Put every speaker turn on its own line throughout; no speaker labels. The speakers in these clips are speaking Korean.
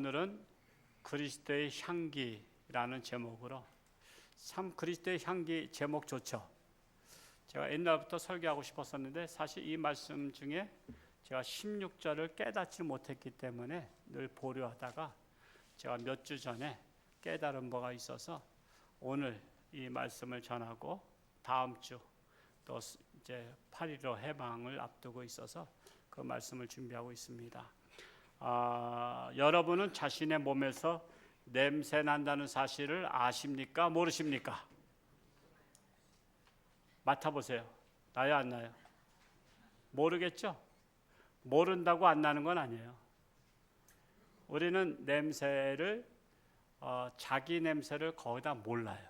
오늘은 그리스도의 향기라는 제목으로, 참 그리스도의 향기 제목 좋죠. 제가 옛날부터 설교하고 싶었었는데 사실 이 말씀 중에 제가 16절을 깨닫지 못했기 때문에 늘 보류하다가 제가 몇 주 전에 깨달은 바가 있어서 오늘 이 말씀을 전하고 다음 주 또 이제 8.15 해방을 앞두고 있어서 그 말씀을 준비하고 있습니다. 여러분은 자신의 몸에서 냄새 난다는 사실을 아십니까? 모르십니까? 맡아보세요. 나요, 안 나요? 모르겠죠? 모른다고 안 나는 건 아니에요. 우리는 냄새를 자기 냄새를 거의 다 몰라요.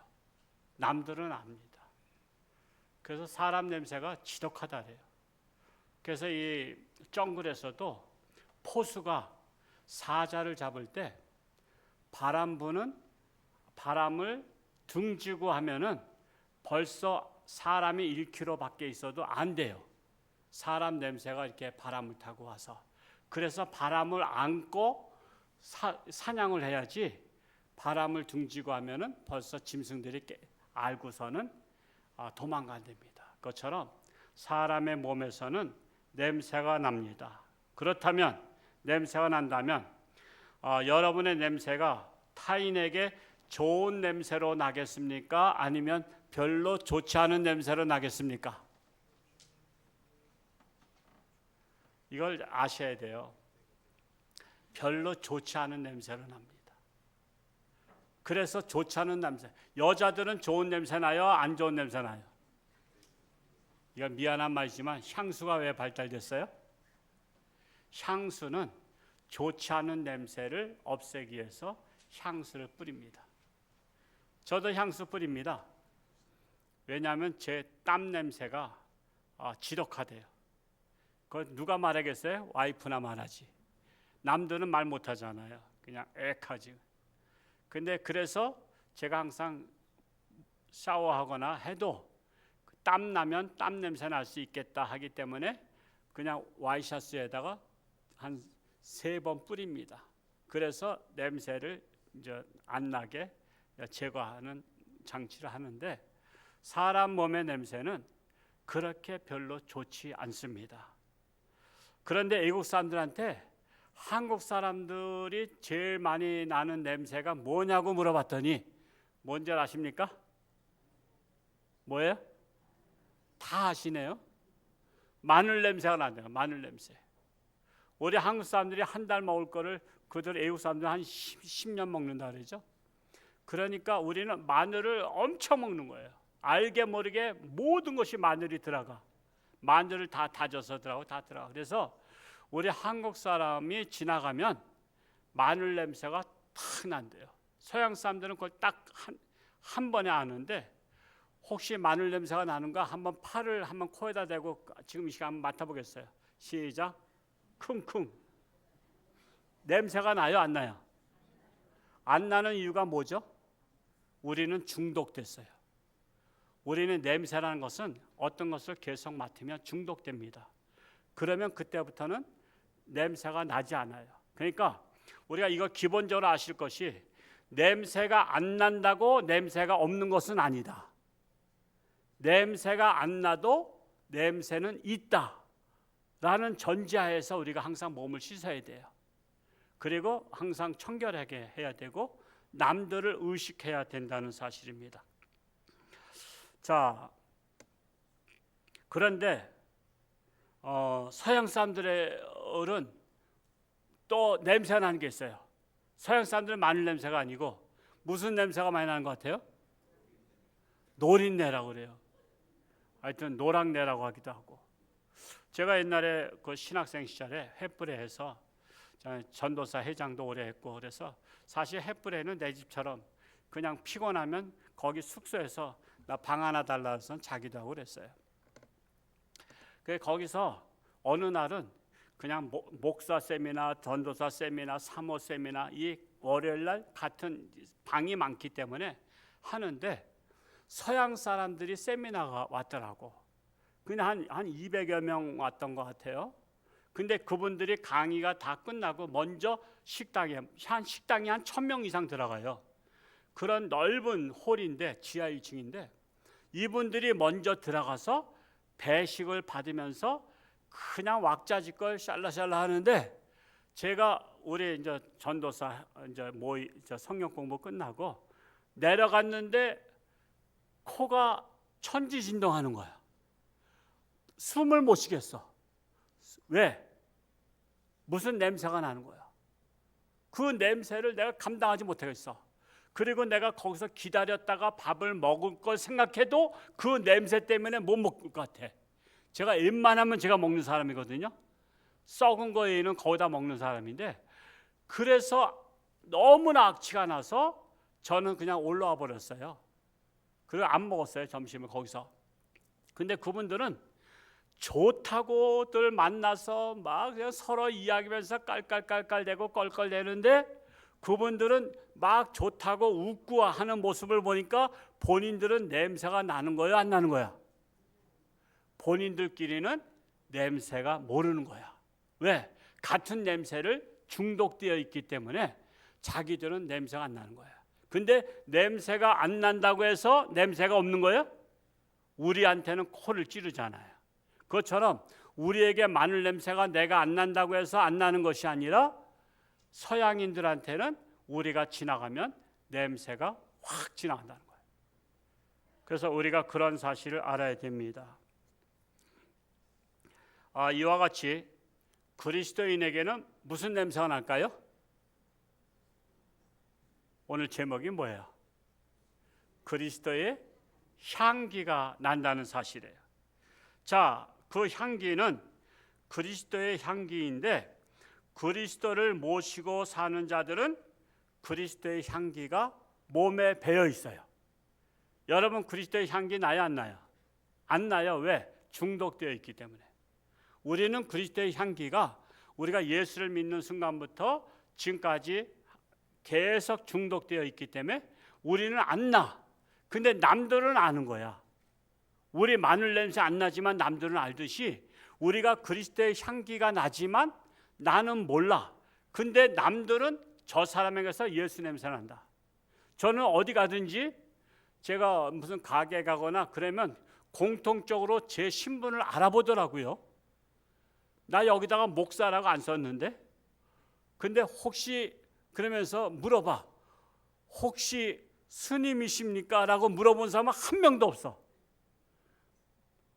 남들은 압니다. 그래서 사람 냄새가 지독하다래요. 그래서 이 정글에서도 포수가 사자를 잡을 때 바람 부는 바람을 등지고 하면은 벌써 사람이 1km 밖에 있어도 안 돼요. 사람 냄새가 이렇게 바람을 타고 와서. 그래서 바람을 안고 사냥을 해야지 바람을 등지고 하면은 벌써 짐승들이 알고서는 도망간답니다. 그것처럼 사람의 몸에서는 냄새가 납니다. 그렇다면 냄새가 난다면 여러분의 냄새가 타인에게 좋은 냄새로 나겠습니까? 아니면 별로 좋지 않은 냄새로 나겠습니까? 이걸 아셔야 돼요. 별로 좋지 않은 냄새로 납니다. 그래서 좋지 않은 냄새. 여자들은 좋은 냄새 나요? 안 좋은 냄새 나요? 이건 미안한 말이지만 향수가 왜 발달됐어요? 향수는 좋지 않은 냄새를 없애기 위해서 향수를 뿌립니다. 저도 향수 뿌립니다. 왜냐하면 제 땀 냄새가 지독하대요. 그걸 누가 말하겠어요? 와이프나 말하지. 남들은 말 못하잖아요. 그냥 액하지. 근데 그래서 제가 항상 샤워하거나 해도 땀 나면 땀 냄새 날 수 있겠다 하기 때문에 그냥 와이셔츠에다가 한 3번 뿌립니다. 그래서 냄새를 이제 안 나게 제거하는 장치를 하는데 사람 몸의 냄새는 그렇게 별로 좋지 않습니다. 그런데 외국 사람들한테 한국 사람들이 제일 많이 나는 냄새가 뭐냐고 물어봤더니 뭔지 아십니까? 뭐예요? 다 아시네요. 마늘 냄새가 나요. 마늘 냄새. 우리 한국 사람들이 한 달 먹을 거를 그들 외국 사람들은 한 10년 먹는다 그러죠. 그러니까 우리는 마늘을 엄청 먹는 거예요. 알게 모르게 모든 것이 마늘이 들어가. 마늘을 다 다져서 다 들어가. 그래서 우리 한국 사람이 지나가면 마늘 냄새가 탁 난대요. 서양 사람들은 그걸 딱 한 번에 아는데 혹시 마늘 냄새가 나는가 한번 팔을 한번 코에다 대고 지금 이 시간 한번 맡아보겠어요. 시작. 쿵쿵. 냄새가 나요, 안 나요? 안 나는 이유가 뭐죠? 우리는 중독됐어요. 우리는 냄새라는 것은 어떤 것을 계속 맡으면 중독됩니다. 그러면 그때부터는 냄새가 나지 않아요. 그러니까 우리가 이거 기본적으로 아실 것이 냄새가 안 난다고 냄새가 없는 것은 아니다. 냄새가 안 나도 냄새는 있다라는 전제하에서 우리가 항상 몸을 씻어야 돼요. 그리고 항상 청결하게 해야 되고 남들을 의식해야 된다는 사실입니다. 자, 그런데 서양 사람들은 또 냄새가 나는 게 있어요. 서양 사람들은 마늘 냄새가 아니고 무슨 냄새가 많이 나는 것 같아요? 노린내라고 그래요. 하여튼 노랑내라고 하기도 하고. 제가 옛날에 그 신학생 시절에 햇불에해서 전도사 회장도 오래 했고 그래서 사실 햇불에는 내 집처럼 그냥 피곤하면 거기 숙소에서 나 방 하나 달라 해서 자기도 하고 그랬어요. 거기서 어느 날은 그냥 목사 세미나, 전도사 세미나, 사모 세미나 이 월요일날 같은 방이 많기 때문에 하는데 서양 사람들이 세미나가 왔더라고. 그냥 한 200여 명 왔던 것 같아요. 근데 그분들이 강의가 다 끝나고 먼저 식당이 한 1,000명 이상 들어가요. 그런 넓은 홀인데 지하 1층인데 이분들이 먼저 들어가서 배식을 받으면서 그냥 왁자지껄 샬라샬라 하는데 제가 우리 이제 전도사 이제 성경 공부 끝나고 내려갔는데 코가 천지진동하는 거야. 숨을 못 쉬겠어. 왜? 무슨 냄새가 나는 거야. 그 냄새를 내가 감당하지 못하겠어. 그리고 내가 거기서 기다렸다가 밥을 먹을 걸 생각해도 그 냄새 때문에 못 먹을 것 같아. 제가 웬만하면 제가 먹는 사람이거든요. 썩은 거에는 거기다 먹는 사람인데 그래서 너무나 악취가 나서 저는 그냥 올라와 버렸어요. 그리고 안 먹었어요, 점심을 거기서. 근데 그분들은 좋다고들 만나서 막 그냥 서로 이야기하면서 깔깔깔깔대고 껄껄대는데 그분들은 막 좋다고 웃고 하는 모습을 보니까 본인들은 냄새가 나는 거예요, 안 나는 거야? 본인들끼리는 냄새가 모르는 거야. 왜? 같은 냄새를 중독되어 있기 때문에 자기들은 냄새가 안 나는 거야. 근데 냄새가 안 난다고 해서 냄새가 없는 거예요? 우리한테는 코를 찌르잖아요. 그것처럼 우리에게 마늘 냄새가 내가 안 난다고 해서 안 나는 것이 아니라 서양인들한테는 우리가 지나가면 냄새가 확 지나간다는 거예요. 그래서 우리가 그런 사실을 알아야 됩니다. 이와 같이 그리스도인에게는 무슨 냄새가 날까요? 오늘 제목이 뭐예요? 그리스도의 향기가 난다는 사실이에요. 자, 그 향기는 그리스도의 향기인데 그리스도를 모시고 사는 자들은 그리스도의 향기가 몸에 배어 있어요. 여러분 그리스도의 향기 나요, 안 나요? 안 나요. 왜? 중독되어 있기 때문에. 우리는 그리스도의 향기가 우리가 예수를 믿는 순간부터 지금까지 계속 중독되어 있기 때문에 우리는 안 나. 근데 남들은 아는 거야. 우리 마늘 냄새 안 나지만 남들은 알듯이 우리가 그리스도의 향기가 나지만 나는 몰라. 근데 남들은 저 사람에게서 예수 냄새 난다. 저는 어디 가든지 제가 무슨 가게 가거나 그러면 공통적으로 제 신분을 알아보더라고요. 나 여기다가 목사라고 안 썼는데 근데 혹시 그러면서 물어봐. 혹시 스님이십니까? 라고 물어본 사람은 한 명도 없어.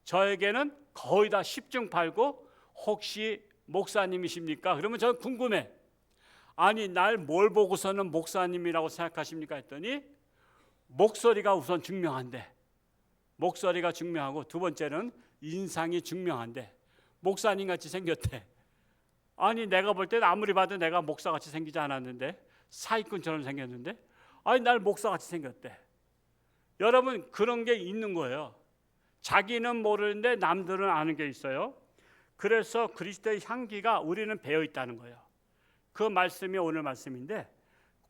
저에게는 거의 다 10중 8구 혹시 목사님이십니까? 그러면 저는 궁금해. 아니 날 뭘 보고서는 목사님이라고 생각하십니까? 했더니 목소리가 우선 중요한데 목소리가 중요하고 두 번째는 인상이 중요한데 목사님같이 생겼대. 아니 내가 볼 때는 아무리 봐도 내가 목사같이 생기지 않았는데 사기꾼처럼 생겼는데 아니 날 목사같이 생겼대. 여러분 그런 게 있는 거예요. 자기는 모르는데 남들은 아는 게 있어요. 그래서 그리스도의 향기가 우리는 배어 있다는 거예요. 그 말씀이 오늘 말씀인데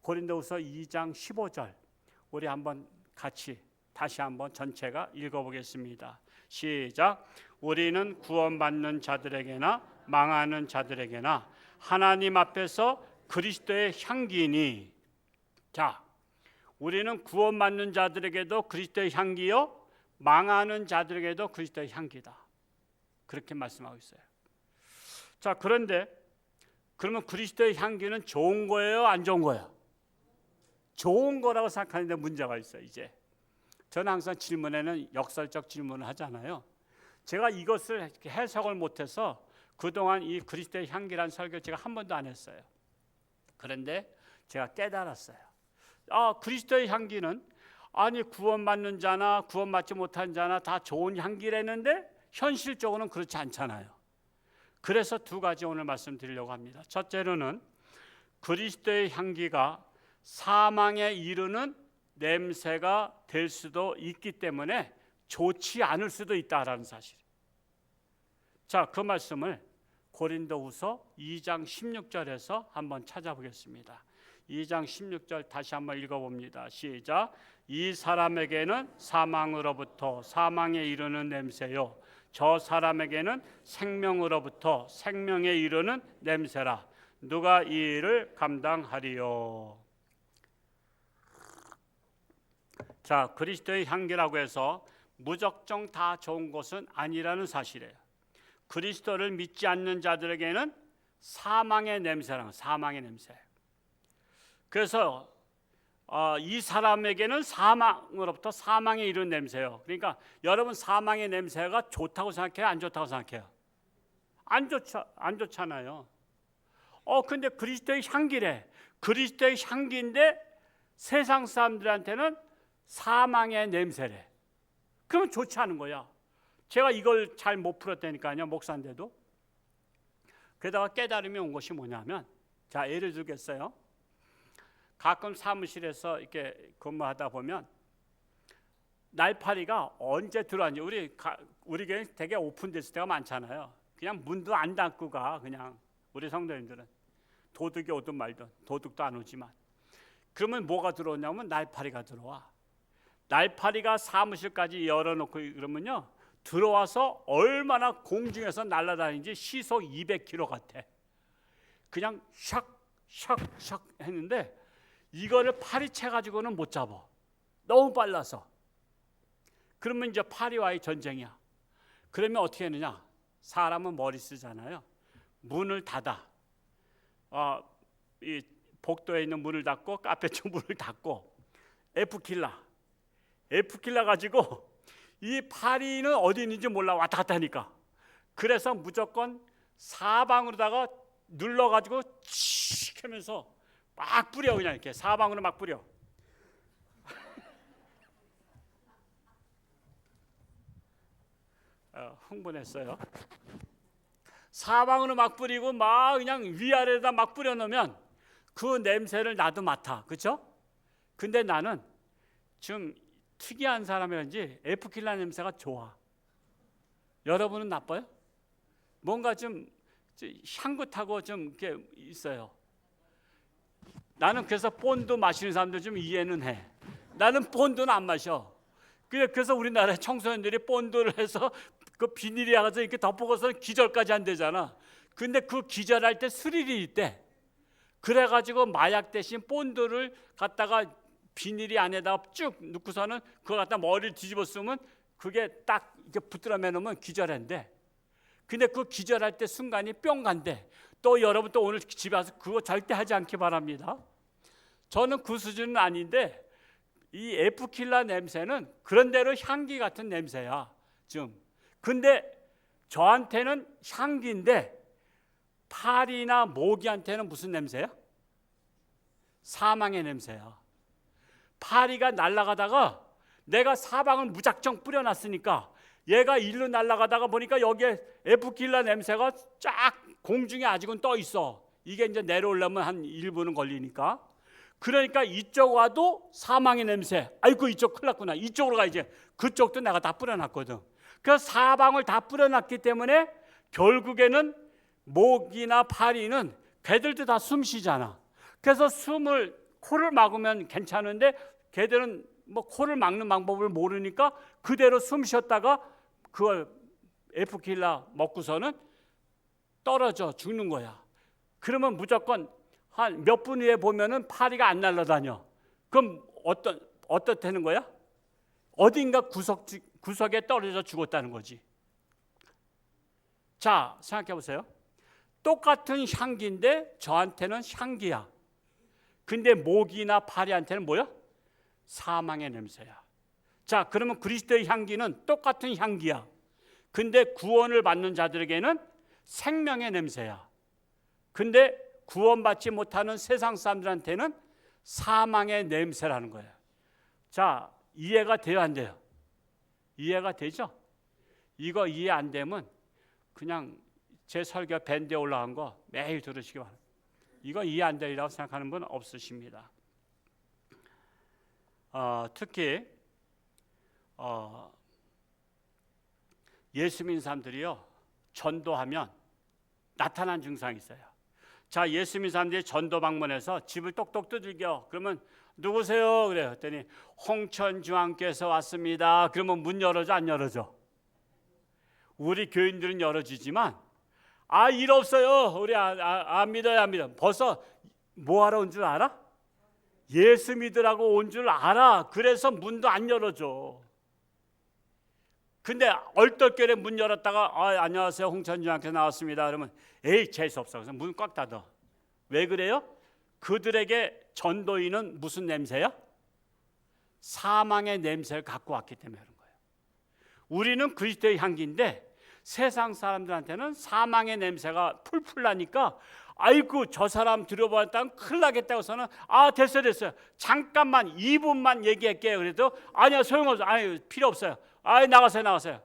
고린도후서 2장 15절 우리 한번 같이 다시 한번 전체가 읽어보겠습니다. 시작. 우리는 구원받는 자들에게나 망하는 자들에게나 하나님 앞에서 그리스도의 향기니. 자, 우리는 구원받는 자들에게도 그리스도의 향기요 망하는 자들에게도 그리스도의 향기다. 그렇게 말씀하고 있어요. 자, 그런데 그러면 그리스도의 향기는 좋은 거예요, 안 좋은 거예요? 좋은 거라고 생각하는데 문제가 있어요. 이제 저는 항상 질문에는 역설적 질문을 하잖아요. 제가 이것을 해석을 못해서 그동안 이 그리스도의 향기라는 설교를 제가 한 번도 안 했어요. 그런데 제가 깨달았어요. 그리스도의 향기는 아니 구원받는 자나 구원받지 못한 자나 다 좋은 향기라는데 현실적으로는 그렇지 않잖아요. 그래서 두 가지 오늘 말씀드리려고 합니다. 첫째로는 그리스도의 향기가 사망에 이르는 냄새가 될 수도 있기 때문에 좋지 않을 수도 있다라는 사실. 자, 그 말씀을 고린도후서 2장 16절에서 한번 찾아보겠습니다. 2장 16절 다시 한번 읽어봅니다. 시작. 이 사람에게는 사망으로부터 사망에 이르는 냄새요 저 사람에게는 생명으로부터 생명에 이르는 냄새라. 누가 이 일을 감당하리요. 자, 그리스도의 향기라고 해서 무작정 다 좋은 것은 아니라는 사실이에요. 그리스도를 믿지 않는 자들에게는 사망의 냄새라는, 사망의 냄새. 그래서 이 사람에게는 사망으로부터 사망에 이르는 냄새요. 그러니까 여러분, 사망의 냄새가 좋다고 생각해요? 안 좋다고 생각해요? 안 좋잖아요. 근데 그리스도의 향기래. 그리스도의 향기인데 세상 사람들한테는 사망의 냄새래. 그러면 좋지 않은 거야. 제가 이걸 잘 못 풀었다니까요, 목사인데도. 게다가 깨달음이 온 것이 뭐냐면, 자, 예를 들겠어요. 가끔 사무실에서 이렇게 근무하다 보면 날파리가 언제 들어왔는지, 우리 교회 되게 오픈됐을 때가 많잖아요. 그냥 문도 안 닫고 가. 그냥 우리 성도님들은 도둑이 오든 말든, 도둑도 안 오지만, 그러면 뭐가 들어오냐면 날파리가 들어와. 날파리가 사무실까지 열어놓고 그러면요, 들어와서 얼마나 공중에서 날아다니는지 시속 200km 같아. 그냥 샥샥샥 했는데 이거를 파리채 가지고는 못 잡아. 너무 빨라서. 그러면 이제 파리와의 전쟁이야. 그러면 어떻게 하느냐? 사람은 머리 쓰잖아요. 문을 닫아. 이 복도에 있는 문을 닫고, 카페 쪽 문을 닫고, F킬라 가지고 이 파리는 어디 있는지 몰라, 왔다 갔다 하니까. 그래서 무조건 사방으로다가 눌러가지고 칙 하면서 막 뿌려. 그냥 이렇게 사방으로 막 뿌려. 흥분했어요. 사방으로 막 뿌리고 막 그냥 위아래에다 막 뿌려놓으면 그 냄새를 나도 맡아. 그렇죠? 근데 나는 좀 특이한 사람이란지 F킬라 냄새가 좋아. 여러분은 나빠요? 뭔가 좀 향긋하고 좀 이렇게 있어요. 나는 그래서 본드 마시는 사람들 좀 이해는 해. 나는 본드는 안 마셔. 그래서 우리나라 청소년들이 본드를 해서 그 비닐이 가서 이렇게 덮어서 기절까지 안 되잖아. 근데 그 기절할 때 스릴이 있대. 그래가지고 마약 대신 본드를 갖다가 비닐이 안에다가 쭉 넣고서는 그거 갖다 머리를 뒤집어 쓰면 그게 딱 이렇게 붙들어 매놓으면 기절한대. 근데 그 기절할 때 순간이 뿅 간대. 또 여러분 또 오늘 집에 와서 그거 절대 하지 않기 바랍니다. 저는 그 수준은 아닌데 이 F킬라 냄새는 그런대로 향기 같은 냄새야. 좀. 근데 저한테는 향기인데 파리나 모기한테는 무슨 냄새야? 사망의 냄새야. 파리가 날아가다가 내가 사방을 무작정 뿌려놨으니까 얘가 일로 날아가다가 보니까 여기에 F킬라 냄새가 쫙 공중에 아직은 떠 있어. 이게 이제 내려오려면 한 1분은 걸리니까. 그러니까 이쪽 와도 사망의 냄새. 아이고, 이쪽 큰일 났구나. 이쪽으로 가야지. 그쪽도 내가 다 뿌려놨거든. 그래서 사방을 다 뿌려놨기 때문에 결국에는 모기나 파리는 걔들도 다 숨 쉬잖아. 그래서 코를 막으면 괜찮은데 걔들은 뭐 코를 막는 방법을 모르니까 그대로 숨 쉬었다가 그걸 F킬라 먹고서는 떨어져 죽는 거야. 그러면 무조건 한 몇 분 후에 보면은 파리가 안 날아다녀. 그럼 어떻다는 거야? 어딘가 구석에 떨어져 죽었다는 거지. 자, 생각해 보세요. 똑같은 향기인데 저한테는 향기야. 근데 모기나 파리한테는 뭐야? 사망의 냄새야. 자, 그러면 그리스도의 향기는 똑같은 향기야. 근데 구원을 받는 자들에게는 생명의 냄새야. 근데 구원받지 못하는 세상 사람들한테는 사망의 냄새라는 거예요. 자, 이해가 돼요, 안 돼요? 이해가 되죠? 이거 이해 안 되면 그냥 제 설교 밴드에 올라간 거 매일 들으시기 바랍니다. 이거 이해 안 되리라고 생각하는 분 없으십니다. 특히 예수 믿는 사람들이요, 전도하면 나타난 증상이 있어요. 자, 예수 믿는 사람들이 전도 방문해서 집을 똑똑 두들겨. 그러면 누구세요? 그래요. 그랬더니 홍천중앙교회에서 왔습니다. 그러면 문 열어줘, 안 열어줘? 우리 교인들은 열어주지만 일 없어요. 우리 안 믿어요, 안 믿어. 벌써 뭐하러 온 줄 알아? 예수 믿으라고 온 줄 알아. 그래서 문도 안 열어줘. 근데 얼떨결에 문 열었다가 안녕하세요, 홍천주 장께 나왔습니다. 그러면 에이 재수없어. 그래서 문 꽉 닫아. 왜 그래요? 그들에게 전도인은 무슨 냄새야? 사망의 냄새를 갖고 왔기 때문에 그런 거예요. 우리는 그리스도의 향기인데 세상 사람들한테는 사망의 냄새가 풀풀 나니까 아이고 저 사람 들어봤다면 큰일 나겠다고 해서는 됐어요. 잠깐만 2분만 얘기할게요. 그래도 아니야 소용없어. 필요 없어요. 나가세요.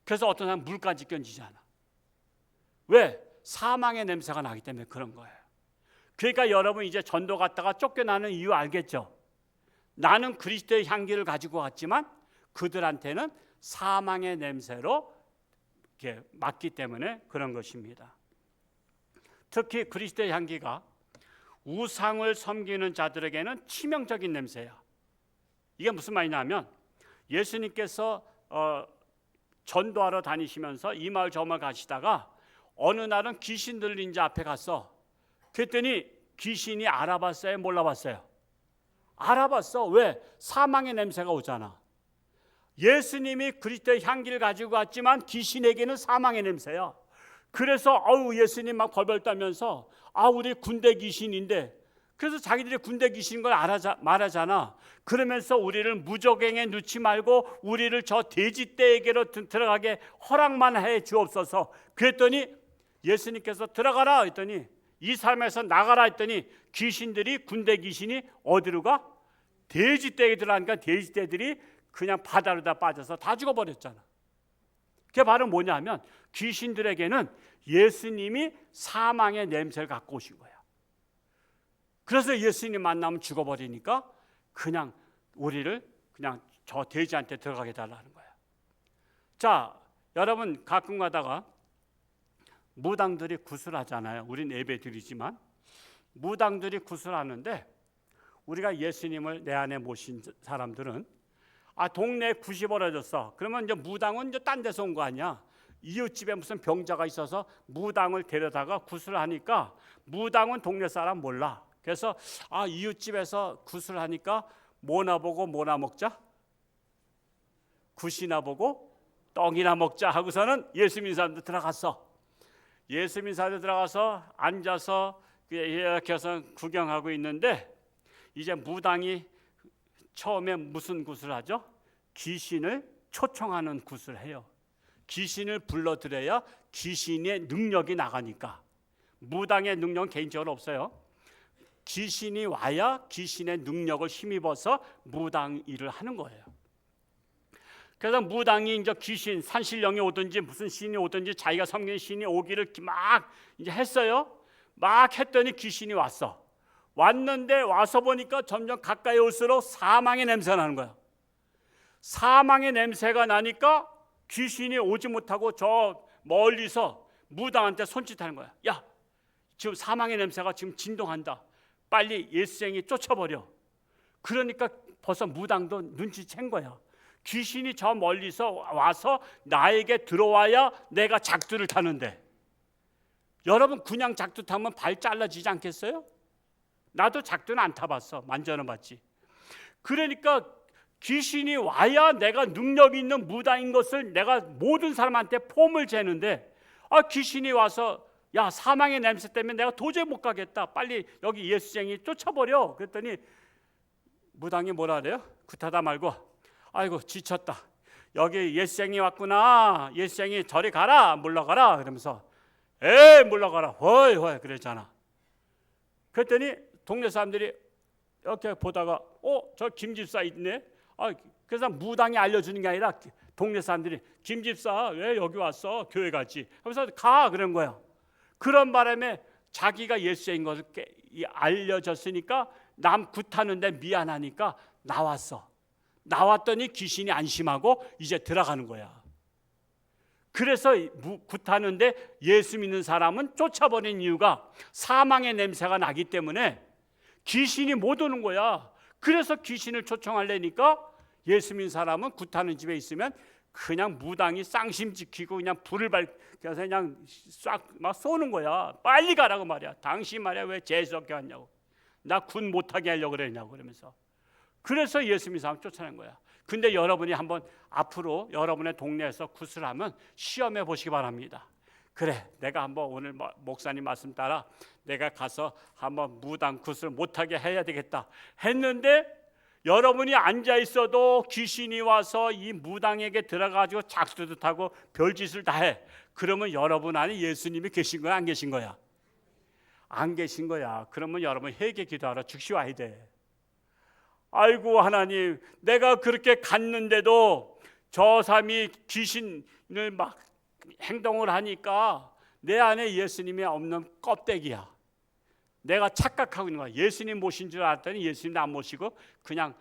그래서 어떤 사람은 물까지 견디잖아. 왜? 사망의 냄새가 나기 때문에 그런 거예요. 그러니까 여러분 이제 전도 갔다가 쫓겨나는 이유 알겠죠? 나는 그리스도의 향기를 가지고 갔지만 그들한테는 사망의 냄새로 이렇게 맞기 때문에 그런 것입니다. 특히 그리스도의 향기가 우상을 섬기는 자들에게는 치명적인 냄새야. 이게 무슨 말이냐면 예수님께서 전도하러 다니시면서 이 마을 저 마을 가시다가 어느 날은 귀신 들린 자 앞에 갔어. 그랬더니 귀신이 알아봤어요? 몰라봤어요? 알아봤어. 왜? 사망의 냄새가 오잖아. 예수님이 그리스도의 향기를 가지고 왔지만 귀신에게는 사망의 냄새야. 그래서 예수님 막 벌벌 떨면서 우리 군대 귀신인데, 그래서 자기들이 군대 귀신인 걸 말하잖아. 그러면서 우리를 무적행에 넣지 말고 우리를 저 돼지떼에게로 들어가게 허락만 해 주옵소서. 그랬더니 예수님께서 들어가라 했더니 이 삶에서 나가라 했더니 귀신들이, 군대 귀신이 어디로 가? 돼지떼에 들어가니까 돼지떼들이 그냥 바다로 다 빠져서 다 죽어버렸잖아. 그게 바로 뭐냐면 귀신들에게는 예수님이 사망의 냄새를 갖고 오신 거야. 그래서 예수님 만나면 죽어버리니까 그냥 우리를 그냥 저 돼지한테 들어가게 달라는 거야. 자, 여러분 가끔 가다가 무당들이 구슬하잖아요. 우린 예배 드리지만 무당들이 구슬하는데 우리가 예수님을 내 안에 모신 사람들은 동네에 굿이 벌어졌어. 그러면 이제 무당은 이제 딴 데서 온 거 아니야. 이웃집에 무슨 병자가 있어서 무당을 데려다가 굿을 하니까 무당은 동네 사람 몰라. 그래서 이웃집에서 굿을 하니까 뭐나 보고 뭐나 먹자? 굿이나 보고 떡이나 먹자 하고서는 예수 믿는 사람들 들어갔어. 예수 믿는 사람들 들어가서 앉아서 이렇게 해서 구경하고 있는데 이제 무당이 처음에 무슨 굿을 하죠? 귀신을 초청하는 굿을 해요. 귀신을 불러들여야 귀신의 능력이 나가니까. 무당의 능력은 개인적으로 없어요. 귀신이 와야 귀신의 능력을 힘입어서 무당 일을 하는 거예요. 그래서 무당이 이제 귀신, 산신령이 오든지 무슨 신이 오든지 자기가 섬기는 신이 오기를 막 이제 했어요. 막 했더니 귀신이 왔어. 왔는데 와서 보니까 점점 가까이 올수록 사망의 냄새가 나는 거야. 사망의 냄새가 나니까 귀신이 오지 못하고 저 멀리서 무당한테 손짓하는 거야. 야, 지금 사망의 냄새가 지금 진동한다. 빨리 예수쟁이 쫓아버려. 그러니까 벌써 무당도 눈치챈 거야. 귀신이 저 멀리서 와서 나에게 들어와야 내가 작두를 타는데, 여러분 그냥 작두 타면 발 잘라지지 않겠어요? 나도 작두는 안 타봤어. 만져는 봤지. 그러니까 귀신이 와야 내가 능력 있는 무당인 것을 내가 모든 사람한테 폼을 재는데 귀신이 와서 야, 사망의 냄새 때문에 내가 도저히 못 가겠다. 빨리 여기 예수쟁이 쫓아버려. 그랬더니 무당이 뭐라 그래요? 굿하다 말고 아이고 지쳤다. 여기 예수쟁이 왔구나. 예수쟁이 저리 가라. 물러가라. 그러면서 에이 물러가라. 허이 그랬잖아. 그랬더니 동네 사람들이 이렇게 보다가 저 김집사 있네. 그래서 무당이 알려주는 게 아니라 동네 사람들이 김집사 왜 여기 왔어? 교회 갔지. 하면서 가 그런 거야. 그런 바람에 자기가 예수인 것을 알려졌으니까 남 굿하는데 미안하니까 나왔어. 나왔더니 귀신이 안심하고 이제 들어가는 거야. 그래서 굿하는데 예수 믿는 사람은 쫓아버린 이유가 사망의 냄새가 나기 때문에 귀신이 못 오는 거야. 그래서 귀신을 초청하려니까 예수 믿는 사람은 굿하는 집에 있으면 그냥 무당이 쌍심 지키고 그냥 불을 밝혀서 그냥 싹 막 쏘는 거야. 빨리 가라고 말이야. 당신 말이야 왜 재수없게 왔냐고. 나 군 못하게 하려고 그랬냐고 그러면서. 그래서 예수 믿는 사람 쫓아낸 거야. 근데 여러분이 한번 앞으로 여러분의 동네에서 굿을 하면 시험해 보시기 바랍니다. 그래, 내가 한번 오늘 목사님 말씀 따라 내가 가서 한번 무당 굿을 못하게 해야 되겠다 했는데, 여러분이 앉아 있어도 귀신이 와서 이 무당에게 들어가지고 작두도 타고 별짓을 다 해. 그러면 여러분 안에 예수님이 계신 거야, 안 계신 거야? 안 계신 거야. 그러면 여러분 회개 기도하러 즉시 와야 돼. 아이고 하나님, 내가 그렇게 갔는데도 저 사람이 귀신을 막 행동을 하니까 내 안에 예수님이 없는 껍데기야. 내가 착각하고 있는 거야. 예수님 모신 줄 알았더니 예수님도 안 모시고 그냥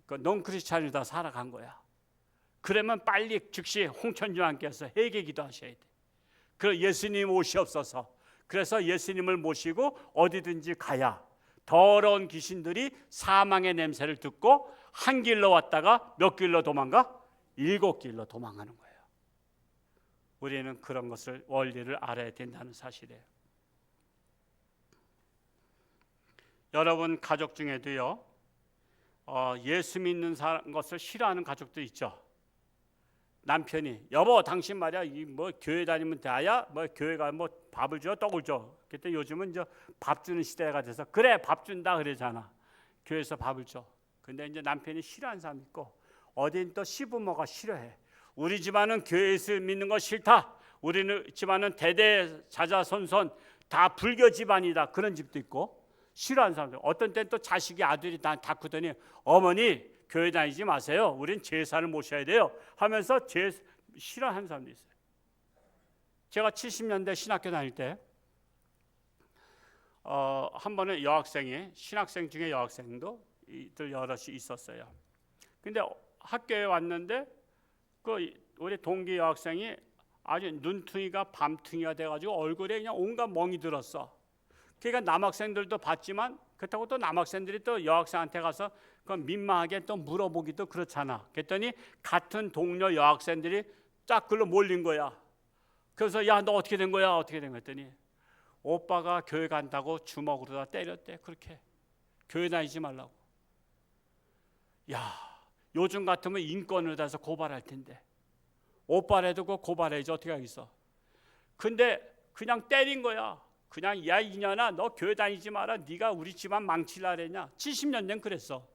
넌크리스찬이다 살아간 거야. 그러면 빨리 즉시 홍천주님께서 회개 기도하셔야 돼. 그 예수님 오시옵소서. 그래서 예수님을 모시고 어디든지 가야 더러운 귀신들이 사망의 냄새를 듣고 한 길로 왔다가 몇 길로 도망가? 7길로 도망가는 거예요. 우리는 그런 것을 원리를 알아야 된다는 사실이에요. 여러분 가족 중에도요, 예수 믿는 것을 싫어하는 가족도 있죠. 남편이 여보 당신 말이야 뭐 교회 다니면 다야 뭐 교회가 뭐 밥을 줘 떡을 줘. 그때 요즘은 이제 밥 주는 시대가 돼서 그래 밥 준다 그러잖아. 교회에서 밥을 줘. 근데 이제 남편이 싫어하는 사람 있고 어딘 또 시부모가 싫어해. 우리 집안은 교회에서 믿는 거 싫다. 우리는 집안은 대대 자자손손 다 불교 집안이다. 그런 집도 있고 싫어하는 사람들. 어떤 때는 또 자식이 아들이 다 크더니 어머니 교회 다니지 마세요. 우린 제사를 모셔야 돼요. 하면서 싫어하는 사람도 있어요. 제가 70년대 신학교 다닐 때 한 번은 여학생이 신학생 중에 여학생도 여럿이 있었어요. 근데 학교에 왔는데 우리 동기 여학생이 아주 눈퉁이가 밤퉁이가 돼가지고 얼굴에 그냥 온갖 멍이 들었어. 그러니까 남학생들도 봤지만 그렇다고 또 남학생들이 또 여학생한테 가서 그 민망하게 또 물어보기도 그렇잖아. 그랬더니 같은 동료 여학생들이 쫙 글로 몰린 거야. 그래서 야 너 어떻게 된 거야? 어떻게 된 거야? 했더니 오빠가 교회 간다고 주먹으로 다 때렸대. 그렇게 교회 다니지 말라고. 야 요즘 같으면 인권을 다해서 고발할 텐데 오빠라도 그 고발해야지 어떻게 하겠어. 근데 그냥 때린 거야. 그냥 야 이년아 너 교회 다니지 마라. 네가 우리 집안 망칠라 그랬냐. 70년대는 그랬어.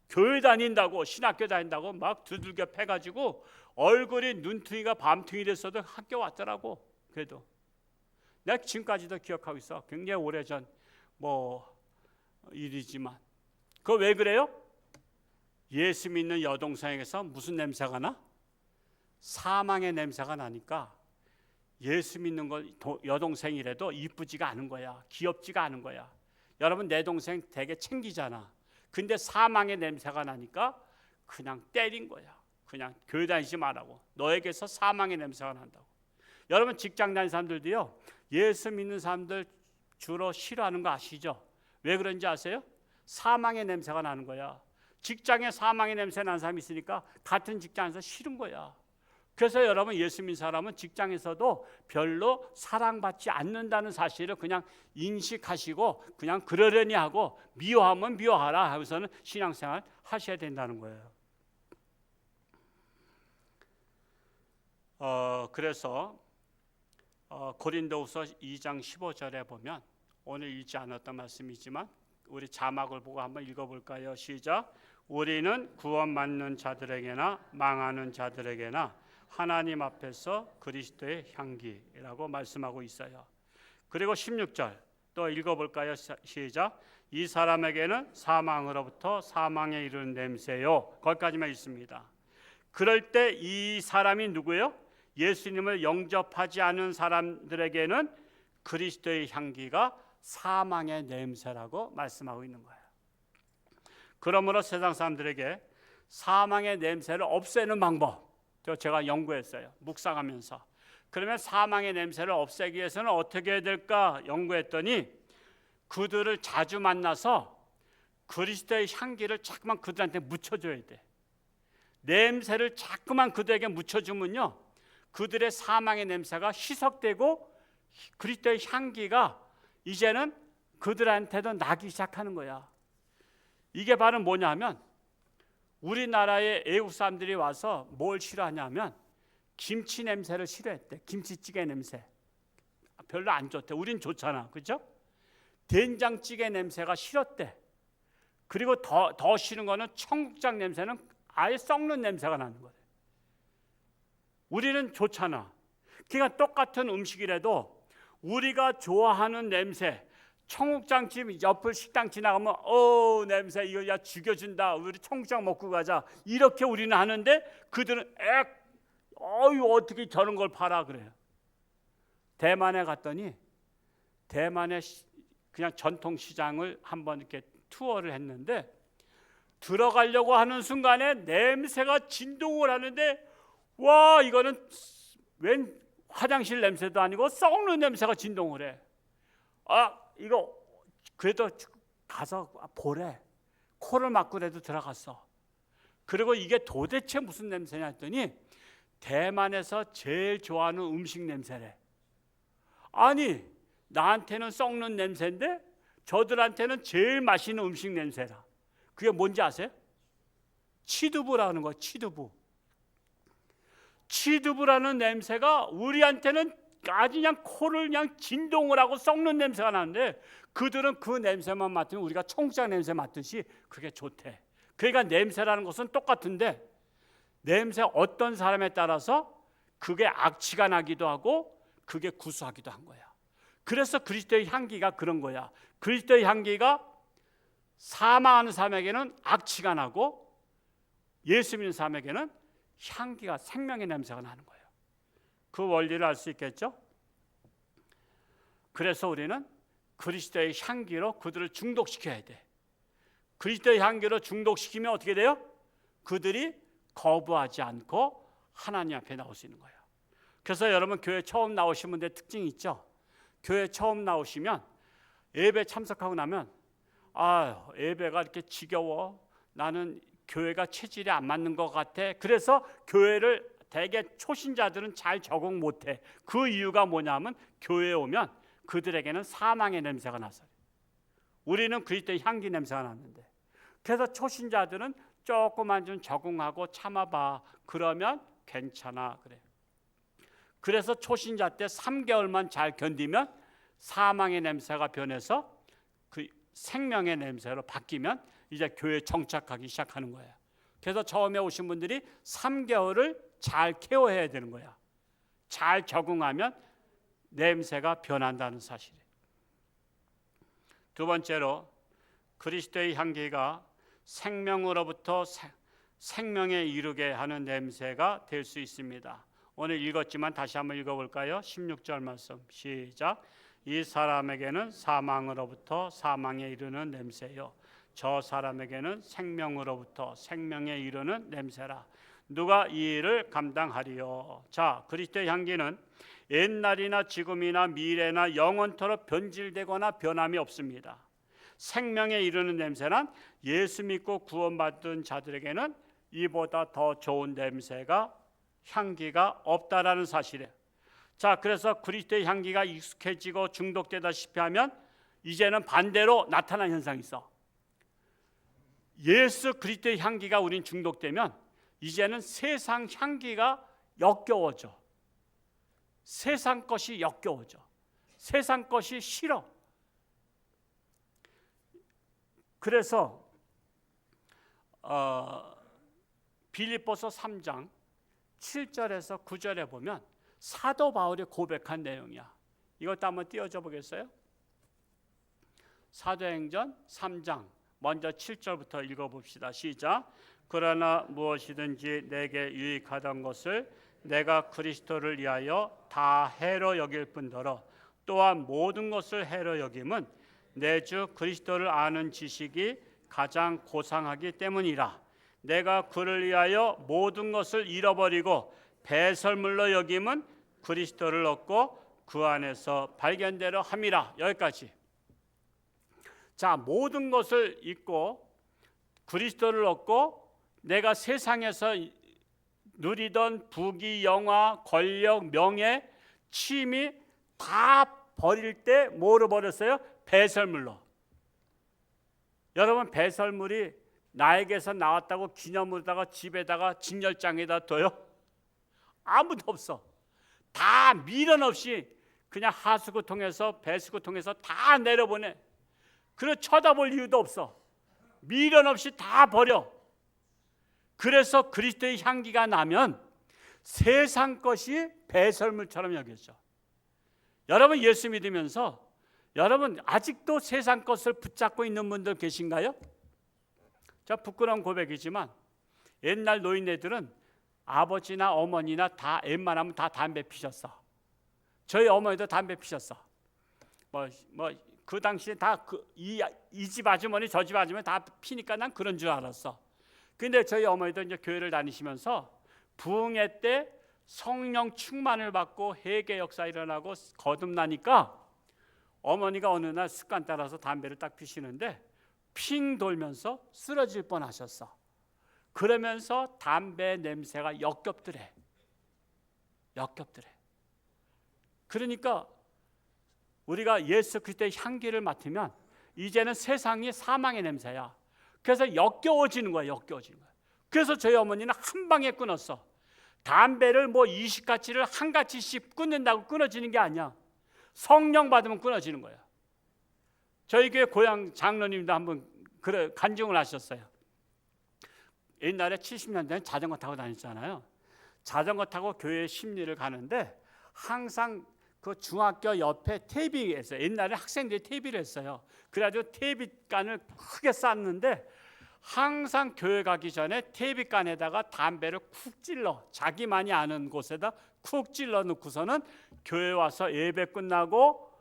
교회 다닌다고 신학교 다닌다고 막 두들겨 패가지고 얼굴이 눈퉁이가 밤퉁이 됐어도 학교 왔더라고. 그래도 내가 지금까지도 기억하고 있어. 굉장히 오래전 일이지만 그거 왜 그래요? 예수 믿는 여동생에게서 무슨 냄새가 나? 사망의 냄새가 나니까 예수 믿는 거 여동생이라도 이쁘지가 않은 거야. 귀엽지가 않은 거야. 여러분 내 동생 되게 챙기잖아. 근데 사망의 냄새가 나니까 그냥 때린 거야. 그냥 교회 다니지 말라고. 너에게서 사망의 냄새가 난다고. 여러분 직장 다니는 사람들도요. 예수 믿는 사람들 주로 싫어하는 거 아시죠? 왜 그런지 아세요? 사망의 냄새가 나는 거야. 직장에 사망의 냄새 나는 사람이 있으니까 같은 직장에서 싫은 거야. 그래서 여러분 예수 믿는 사람은 직장에서도 별로 사랑받지 않는다는 사실을 그냥 인식하시고 그냥 그러려니 하고 미워하면 미워하라 하면서는 신앙생활 하셔야 된다는 거예요. 그래서 고린도후서 2장 15절에 보면 오늘 읽지 않았던 말씀이지만 우리 자막을 보고 한번 읽어볼까요? 시작. 우리는 구원받는 자들에게나 망하는 자들에게나 하나님 앞에서 그리스도의 향기라고 말씀하고 있어요. 그리고 16절 또 읽어볼까요? 시작. 이 사람에게는 사망으로부터 사망에 이르는 냄새요. 거기까지만 있습니다. 그럴 때 이 사람이 누구예요? 예수님을 영접하지 않은 사람들에게는 그리스도의 향기가 사망의 냄새라고 말씀하고 있는 거예요. 그러므로 세상 사람들에게 사망의 냄새를 없애는 방법 제가 연구했어요. 묵상하면서. 그러면 사망의 냄새를 없애기 위해서는 어떻게 해야 될까 연구했더니 그들을 자주 만나서 그리스도의 향기를 자꾸만 그들한테 묻혀줘야 돼. 냄새를 자꾸만 그들에게 묻혀주면요, 그들의 사망의 냄새가 희석되고 그리스도의 향기가 이제는 그들한테도 나기 시작하는 거야. 이게 바로 뭐냐 하면, 우리나라의 애국 사람들이 와서 뭘 싫어하냐면 김치 냄새를 싫어했대. 김치찌개 냄새 별로 안 좋대. 우린 좋잖아, 그죠? 된장찌개 냄새가 싫었대. 그리고 더 싫은 거는 청국장 냄새는 아예 썩는 냄새가 나는 거예요. 우리는 좋잖아. 그러니까 똑같은 음식이라도 우리가 좋아하는 냄새, 청국장집 옆을 식당 지나가면 냄새 이거 야 죽여준다, 우리 청국장 먹고 가자, 이렇게 우리는 하는데 그들은 어떻게 저런 걸 팔아 그래요. 대만에 갔더니 대만의 그냥 전통시장을 한번 이렇게 투어를 했는데, 들어가려고 하는 순간에 냄새가 진동을 하는데, 와, 이거는 웬 화장실 냄새도 아니고 썩는 냄새가 진동을 해. 이거 그래도 가서 보래. 코를 막고라도 들어갔어. 그리고 이게 도대체 무슨 냄새냐 했더니 대만에서 제일 좋아하는 음식 냄새래. 아니, 나한테는 썩는 냄새인데 저들한테는 제일 맛있는 음식 냄새라. 그게 뭔지 아세요? 치두부라는 거예요. 치두부라는 냄새가 우리한테는 아주 그냥 코를 그냥 진동을 하고 썩는 냄새가 나는데, 그들은 그 냄새만 맡으면 우리가 청국장 냄새 맡듯이 그게 좋대. 그러니까 냄새라는 것은 똑같은데, 냄새 어떤 사람에 따라서 그게 악취가 나기도 하고 그게 구수하기도 한 거야. 그래서 그리스도의 향기가 그런 거야. 그리스도의 향기가 사망하는 사람에게는 악취가 나고 예수 믿는 사람에게는 향기가, 생명의 냄새가 나는 거예요. 그 원리를 알 수 있겠죠? 그래서 우리는 그리스도의 향기로 그들을 중독시켜야 돼. 그리스도의 향기로 중독시키면 어떻게 돼요? 그들이 거부하지 않고 하나님 앞에 나올 수 있는 거예요. 그래서 여러분, 교회 처음 나오신 분들 특징이 있죠? 교회 처음 나오시면 예배 참석하고 나면 예배가 이렇게 지겨워, 나는 교회가 체질이 안 맞는 것 같아. 그래서 교회를 대개 초신자들은 잘 적응 못해. 그 이유가 뭐냐면 교회에 오면 그들에게는 사망의 냄새가 나서, 우리는 그리스도의 향기 냄새가 나는데, 그래서 초신자들은 조금만 좀 적응하고 참아봐, 그러면 괜찮아 그래. 그래서 초신자 때 3개월만 잘 견디면 사망의 냄새가 변해서 그 생명의 냄새로 바뀌면 이제 교회에 정착하기 시작하는 거예요. 그래서 처음에 오신 분들이 3개월을 잘 케어해야 되는 거야. 잘 적응하면 냄새가 변한다는 사실이에요. 두 번째로, 그리스도의 향기가 생명으로부터 생명에 이르게 하는 냄새가 될 수 있습니다. 오늘 읽었지만 다시 한번 읽어볼까요? 16절 말씀 시작. 이 사람에게는 사망으로부터 사망에 이르는 냄새요, 저 사람에게는 생명으로부터 생명에 이르는 냄새라. 누가 이 일을 감당하리요? 자, 그리스도의 향기는 옛날이나 지금이나 미래나 영원토록 변질되거나 변함이 없습니다. 생명에 이르는 냄새는 예수 믿고 구원받은 자들에게는 이보다 더 좋은 냄새가, 향기가 없다라는 사실이에요. 자, 그래서 그리스도의 향기가 익숙해지고 중독되다시피 하면 이제는 반대로 나타난 현상이 있어. 예수 그리스도의 향기가 우린 중독되면 이제는 세상 향기가 역겨워져. 세상 것이 역겨워져. 세상 것이 싫어. 그래서 빌립보서 3장 7절에서 9절에 보면 사도 바울이 고백한 내용이야. 이것도 한번 띄워줘 보겠어요? 사도행전 3장 먼저 7절부터 읽어봅시다. 시작. 그러나 무엇이든지 내게 유익하던 것을 내가 그리스도를 위하여 다 해로 여길 뿐더러 또한 모든 것을 해로 여김은 내 주 그리스도를 아는 지식이 가장 고상하기 때문이라. 내가 그를 위하여 모든 것을 잃어버리고 배설물로 여김은 그리스도를 얻고 그 안에서 발견되려 함이라. 여기까지. 자, 모든 것을 잊고 그리스도를 얻고 내가 세상에서 누리던 부귀, 영화, 권력, 명예, 취미 다 버릴 때 뭐로 버렸어요? 배설물로. 여러분, 배설물이 나에게서 나왔다고 기념으로다가 집에다가 진열장에다 둬요? 아무도 없어. 다 미련 없이 그냥 하수구 통해서 배수구 통해서 다 내려보내. 그래 쳐다볼 이유도 없어. 미련 없이 다 버려. 그래서 그리스도의 향기가 나면 세상 것이 배설물처럼 여겨져. 여러분, 예수 믿으면서 여러분 아직도 세상 것을 붙잡고 있는 분들 계신가요? 저 부끄러운 고백이지만 옛날 노인네들은 아버지나 어머니나 다 웬만하면 다 담배 피셨어. 저희 어머니도 담배 피셨어. 그 당시에 다 이 집 아주머니 저 집 아주머니 다 피니까 난 그런 줄 알았어. 근데 저희 어머니도 이제 교회를 다니시면서 부흥회 때 성령 충만을 받고 회개 역사 일어나고 거듭나니까 어머니가 어느 날 습관 따라서 담배를 딱 피시는데 핑 돌면서 쓰러질 뻔하셨어. 그러면서 담배 냄새가 역겹더래. 그러니까 우리가 예수 그리스도의 향기를 맡으면 이제는 세상이 사망의 냄새야. 그래서 역겨워지는 거야. 그래서 저희 어머니는 한 방에 끊었어. 담배를 뭐 20가지를 한 가지씩 끊는다고 끊어지는 게 아니야. 성령 받으면 끊어지는 거야. 저희 교회 고향 장로님도 한번 그래 간증을 하셨어요. 옛날에 70년대에 자전거 타고 다녔잖아요. 자전거 타고 교회 심리를 가는데 항상 그 중학교 옆에 퇴비가 있어요. 옛날에 학생들이 퇴비를 했어요. 그래가지고 퇴비간을 크게 쌌는데 항상 교회 가기 전에 퇴비간에다가 담배를 쿡 찔러, 자기만이 아는 곳에다 쿡 찔러 놓고서는 교회 와서 예배 끝나고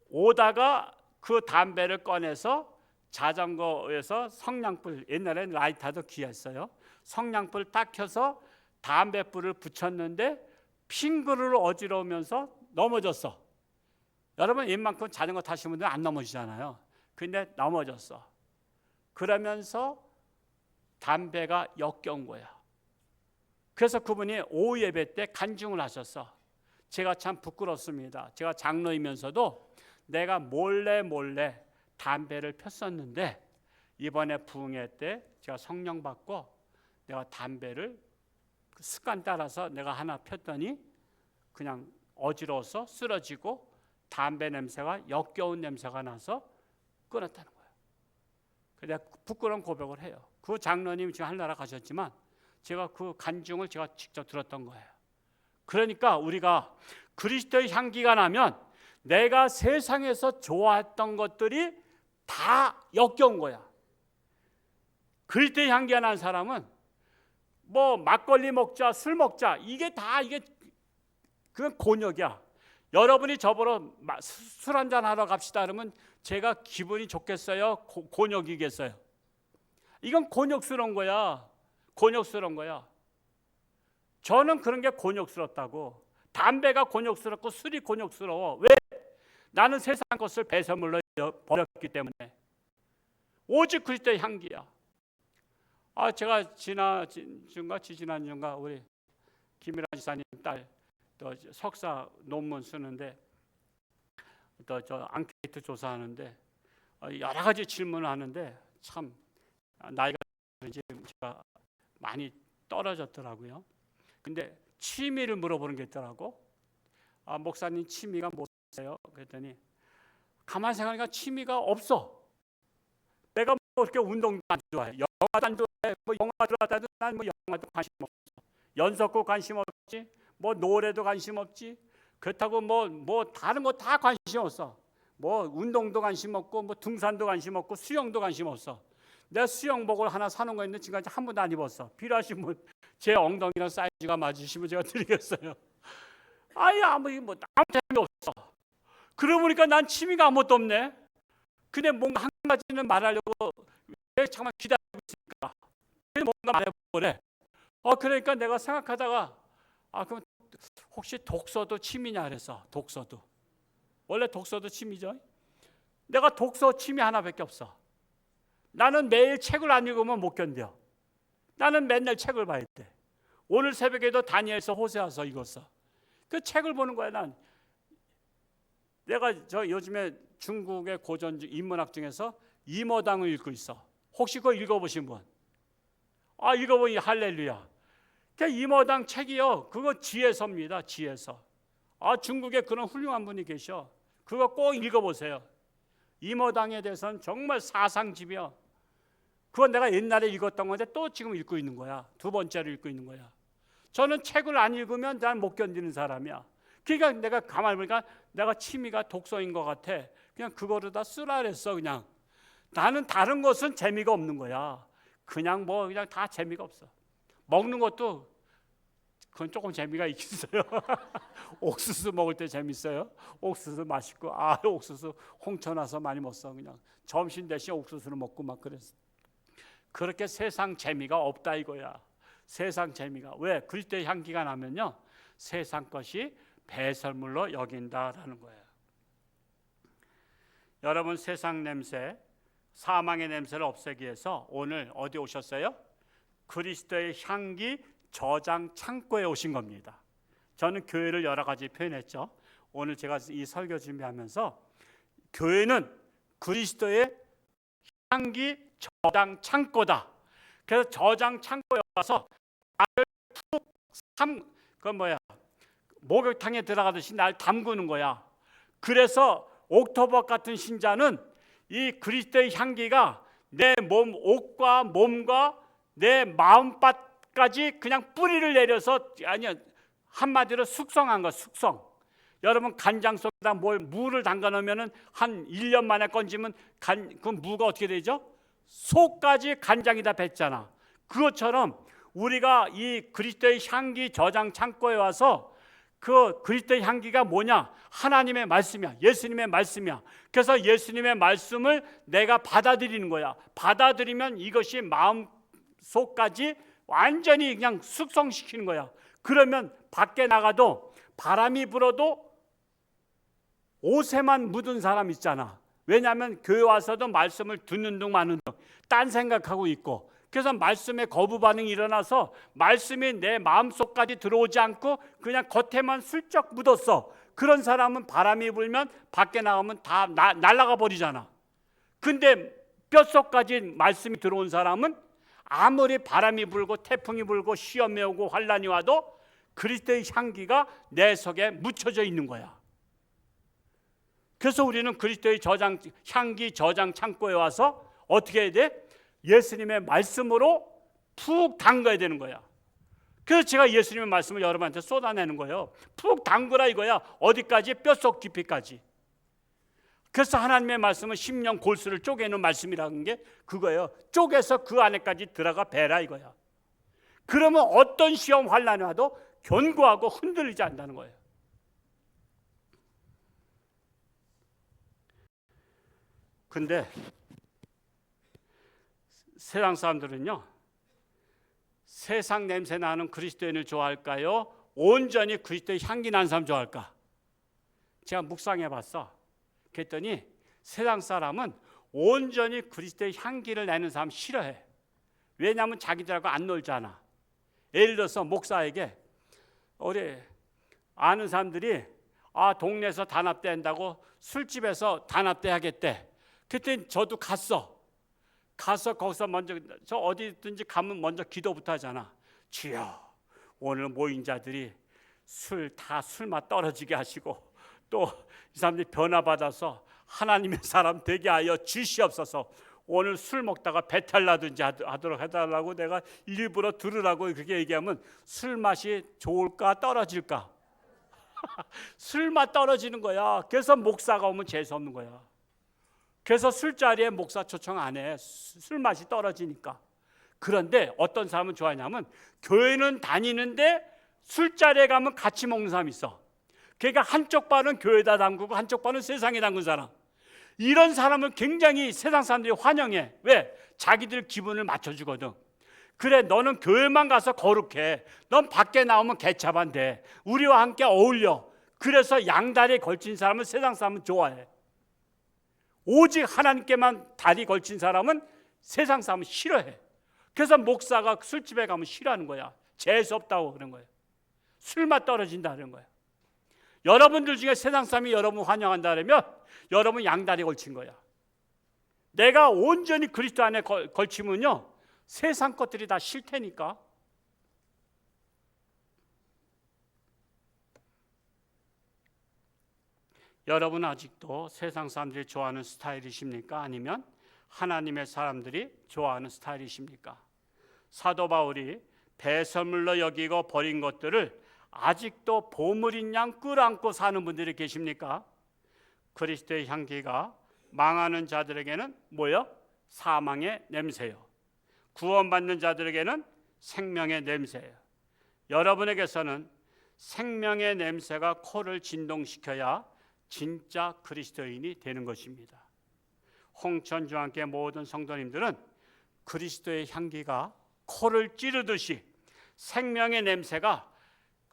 오다가 그 담배를 꺼내서 자전거에서 성냥불, 옛날에는 라이터도 귀했어요. 성냥불 딱 켜서 담배불을 붙였는데 핑그를 어지러우면서 넘어졌어. 여러분, 웬만큼 자전거 타시는 분들은 안 넘어지잖아요. 근데 넘어졌어. 그러면서 담배가 역겨운 거야. 그래서 그분이 오후 예배 때 간증을 하셨어. 제가 참 부끄럽습니다. 제가 장로이면서도 내가 몰래 담배를 폈었는데 이번에 부흥회 때 제가 성령 받고 내가 담배를 습관 따라서 내가 하나 폈더니 그냥 어지러워서 쓰러지고 담배 냄새가 역겨운 냄새가 나서 끊었다는 거예요. 그래서 내가 부끄러운 고백을 해요. 그 장로님 지금 하늘나라 가셨지만 제가 그 간증을 제가 직접 들었던 거예요. 그러니까 우리가 그리스도의 향기가 나면 내가 세상에서 좋아했던 것들이 다 역겨운 거야. 그리스도의 향기가 난 사람은 뭐 막걸리 먹자, 술 먹자, 이게 그건 곤욕이야. 여러분이 저보러 술 한잔 하러 갑시다 그러면 제가 기분이 좋겠어요? 곤욕이겠어요? 이건 곤욕스러운 거야. 저는 그런 게 곤욕스럽다고. 담배가 곤욕스럽고 술이 곤욕스러워. 왜? 나는 세상 것을 배설물로 버렸기 때문에. 오직 그리스도의 향기야. 제가 지난주인가 우리 김일환 지사님 딸 또 석사 논문 쓰는데 또 저 앙케이트 조사하는데 여러 가지 질문을 하는데 참 나이가 이제 제가 많이 떨어졌더라고요. 근데 취미를 물어보는 게 있더라고. 목사님 취미가 뭐세요? 그랬더니 가만히 생각하니까 취미가 없어. 내가 뭐 이렇게 운동도 안 좋아해. 영화도 안 좋아해. 뭐 영화 들어갔다도 난 뭐 영화도 관심 없어. 연속곡 관심 없지. 뭐 노래도 관심 없지. 그렇다고 뭐 다른 거 다 관심 없어. 뭐 운동도 관심 없고 뭐 등산도 관심 없고 수영도 관심 없어. 내가 수영복을 하나 사놓은 거 있는데 지금까지 한 번도 안 입었어. 필요하신 분 제 엉덩이랑 사이즈가 맞으시면 제가 드리겠어요. 아무 재미없어. 그러고 보니까 난 취미가 아무것도 없네. 근데 뭔가 한 가지는 말하려고 왜 잠깐 기다리고 있으니까 뭔가 말해보래. 그러니까 내가 생각하다가 그럼 혹시 독서도 취미냐 그래서 독서도. 원래 독서도 취미죠. 내가 독서 취미 하나밖에 없어. 나는 매일 책을 안 읽으면 못 견뎌. 나는 맨날 책을 봐야 돼. 오늘 새벽에도 다니엘서 호세아서 읽었어. 그 책을 보는 거야. 내가 저 요즘에 중국의 고전 인문학 중에서 이모당을 읽고 있어. 혹시 그거 읽어보신 분? 읽어보니 할렐루야. 그 이모당 책이요, 그거 지혜서입니다. 지혜서. 중국에 그런 훌륭한 분이 계셔. 그거 꼭 읽어보세요. 이모당에 대해서는 정말 사상집이야. 그건 내가 옛날에 읽었던 건데 또 지금 읽고 있는 거야. 두 번째로 읽고 있는 거야. 저는 책을 안 읽으면 난 못 견디는 사람이야. 그러니까 내가 가만히 보니까 내가 취미가 독서인 것 같아. 그냥 그거를 다 쓰라 그랬어. 그냥 나는 다른 것은 재미가 없는 거야. 그냥 다 재미가 없어. 먹는 것도 그건 조금 재미가 있어요. 옥수수 먹을 때 재밌어요. 옥수수 맛있고, 옥수수 홍초 나서 많이 먹어. 그냥 점심 대신 옥수수를 먹고 막 그랬어. 그렇게 세상 재미가 없다 이거야. 세상 재미가. 왜? 그리스도의 향기가 나면요, 세상 것이 배설물로 여긴다라는 거예요. 여러분, 세상 냄새, 사망의 냄새를 없애기 위해서 오늘 어디 오셨어요? 그리스도의 향기 저장 창고에 오신 겁니다. 저는 교회를 여러 가지 표현했죠. 오늘 제가 이 설교 준비하면서 교회는 그리스도의 향기 저장 창고다. 그래서 저장 창고에 와서 나를 목욕탕에 들어가듯이 날 담그는 거야. 그래서 옥토버 같은 신자는 이 그리스도의 향기가 내 몸, 옷과 몸과 내 마음밭까지 그냥 뿌리를 내려서, 한마디로 숙성한 거, 숙성. 여러분, 간장 속에다 무를 담가 놓으면 한 1년 만에 건지면 그 무가 어떻게 되죠? 속까지 간장이 다 뱄잖아. 그것처럼 우리가 이 그리스도의 향기 저장 창고에 와서 그 그리스도의 향기가 뭐냐? 하나님의 말씀이야. 예수님의 말씀이야. 그래서 예수님의 말씀을 내가 받아들이는 거야. 받아들이면 이것이 마음 속까지 완전히 그냥 숙성시키는 거야. 그러면 밖에 나가도 바람이 불어도 옷에만 묻은 사람 있잖아. 왜냐하면 교회 와서도 말씀을 듣는 둥 마는 둥 딴 생각하고 있고, 그래서 말씀에 거부 반응이 일어나서 말씀이 내 마음속까지 들어오지 않고 그냥 겉에만 슬쩍 묻었어. 그런 사람은 바람이 불면 밖에 나가면 다 날아가 버리잖아. 근데 뼛속까지 말씀이 들어온 사람은 아무리 바람이 불고 태풍이 불고 시험이 오고 환란이 와도 그리스도의 향기가 내 속에 묻혀져 있는 거야. 그래서 우리는 그리스도의 향기 저장 창고에 와서 어떻게 해야 돼? 예수님의 말씀으로 푹 담가야 되는 거야. 그래서 제가 예수님의 말씀을 여러분한테 쏟아내는 거예요. 푹 담그라 이거야. 어디까지? 뼛속 깊이까지. 그래서 하나님의 말씀은 심령 골수를 쪼개는 말씀이라는 게 그거예요. 쪼개서 그 안에까지 들어가 배라 이거야. 그러면 어떤 시험 환란이 와도 견고하고 흔들리지 않는다는 거예요. 근데 세상 사람들은요, 세상 냄새 나는 그리스도인을 좋아할까요? 온전히 그리스도의 향기 나는 사람 좋아할까? 제가 묵상해 봤어. 그랬더니 세상 사람은 온전히 그리스도의 향기를 내는 사람 싫어해. 왜냐하면 자기들하고 안 놀잖아. 예를 들어서 목사에게 우리 아는 사람들이 동네에서 단합대 한다고 술집에서 단합대 하겠대. 그때 저도 가서 거기서 먼저 저 어디든지 가면 먼저 기도부터 하잖아. 주여, 오늘 모인 자들이 술맛 떨어지게 하시고 또 이 사람들이 변화받아서 하나님의 사람 되게 하여 주시옵소서. 오늘 술 먹다가 배탈 나든지 하도록 해달라고 내가 일부러 들으라고 그렇게 얘기하면 술맛이 좋을까 떨어질까? 술맛 떨어지는 거야. 그래서 목사가 오면 재수없는 거야. 그래서 술자리에 목사 초청 안 해. 술맛이 떨어지니까. 그런데 어떤 사람은 좋아하냐면 교회는 다니는데 술자리에 가면 같이 먹는 사람이 있어. 그러니까 한쪽 발은 교회에다 담그고 한쪽 발은 세상에 담근 사람. 이런 사람을 굉장히 세상 사람들이 환영해. 왜? 자기들 기분을 맞춰주거든. 그래, 너는 교회만 가서 거룩해. 넌 밖에 나오면 개차반 돼. 우리와 함께 어울려. 그래서 양다리에 걸친 사람은 세상 사람은 좋아해. 오직 하나님께만 다리 걸친 사람은 세상 사람은 싫어해. 그래서 목사가 술집에 가면 싫어하는 거야. 재수 없다고 그런 거예요. 술맛 떨어진다는 거예요. 여러분들 중에 세상 사람이 여러분 환영한다 그러면 여러분 양다리 걸친 거야. 내가 온전히 그리스도 안에 걸치면요, 세상 것들이 다 싫다니까. 여러분 아직도 세상 사람들이 좋아하는 스타일이십니까? 아니면 하나님의 사람들이 좋아하는 스타일이십니까? 사도 바울이 배설물로 여기고 버린 것들을 아직도 보물인 양 끌어안고 사는 분들이 계십니까? 그리스도의 향기가 망하는 자들에게는 뭐요? 사망의 냄새요. 구원받는 자들에게는 생명의 냄새예요. 여러분에게서는 생명의 냄새가 코를 진동시켜야 진짜 그리스도인이 되는 것입니다. 홍천중앙교회 모든 성도님들은 그리스도의 향기가 코를 찌르듯이 생명의 냄새가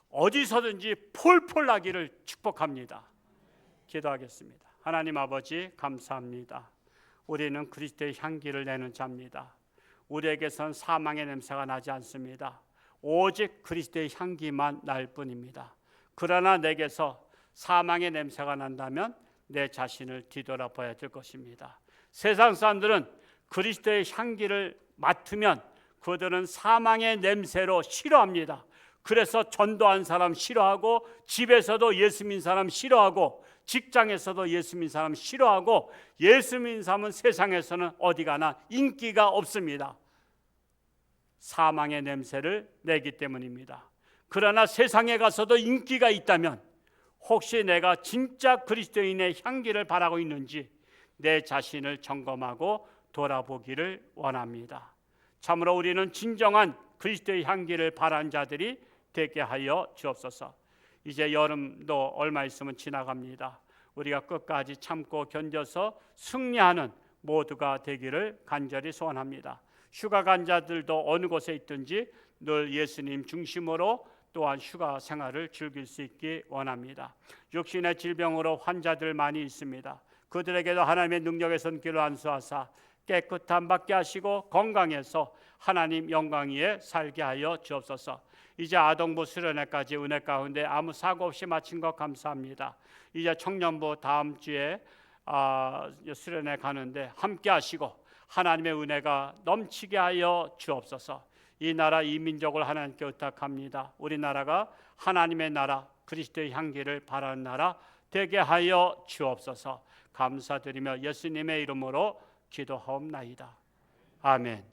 어디서든지 폴폴 나기를 축복합니다. 기도하겠습니다. 하나님 아버지, 감사합니다. 우리는 그리스도의 향기를 내는 자입니다. 우리에게선 사망의 냄새가 나지 않습니다. 오직 그리스도의 향기만 날 뿐입니다. 그러나 내게서 사망의 냄새가 난다면 내 자신을 뒤돌아봐야 될 것입니다. 세상 사람들은 그리스도의 향기를 맡으면 그들은 사망의 냄새로 싫어합니다. 그래서 전도한 사람 싫어하고, 집에서도 예수 믿는 사람 싫어하고, 직장에서도 예수 믿는 사람 싫어하고, 예수 믿는 사람은 세상에서는 어디 가나 인기가 없습니다. 사망의 냄새를 내기 때문입니다. 그러나 세상에 가서도 인기가 있다면 혹시 내가 진짜 그리스도인의 향기를 바라고 있는지 내 자신을 점검하고 돌아보기를 원합니다. 참으로 우리는 진정한 그리스도의 향기를 바라는 자들이 되게 하여 주옵소서. 이제 여름도 얼마 있으면 지나갑니다. 우리가 끝까지 참고 견뎌서 승리하는 모두가 되기를 간절히 소원합니다. 휴가 간 자들도 어느 곳에 있든지 늘 예수님 중심으로 또한 휴가 생활을 즐길 수 있기 원합니다. 육신의 질병으로 환자들 많이 있습니다. 그들에게도 하나님의 능력의 손길을 안수하사 깨끗함 받게 하시고 건강해서 하나님 영광 위에 살게 하여 주옵소서. 이제 아동부 수련회까지 은혜 가운데 아무 사고 없이 마친 것 감사합니다. 이제 청년부 다음 주에 수련회 가는데 함께 하시고 하나님의 은혜가 넘치게 하여 주옵소서. 이 나라 이 민족을 하나님께 의탁합니다. 우리나라가 하나님의 나라, 그리스도의 향기를 바라는 나라 되게 하여 주옵소서. 감사드리며 예수님의 이름으로 기도하옵나이다. 아멘.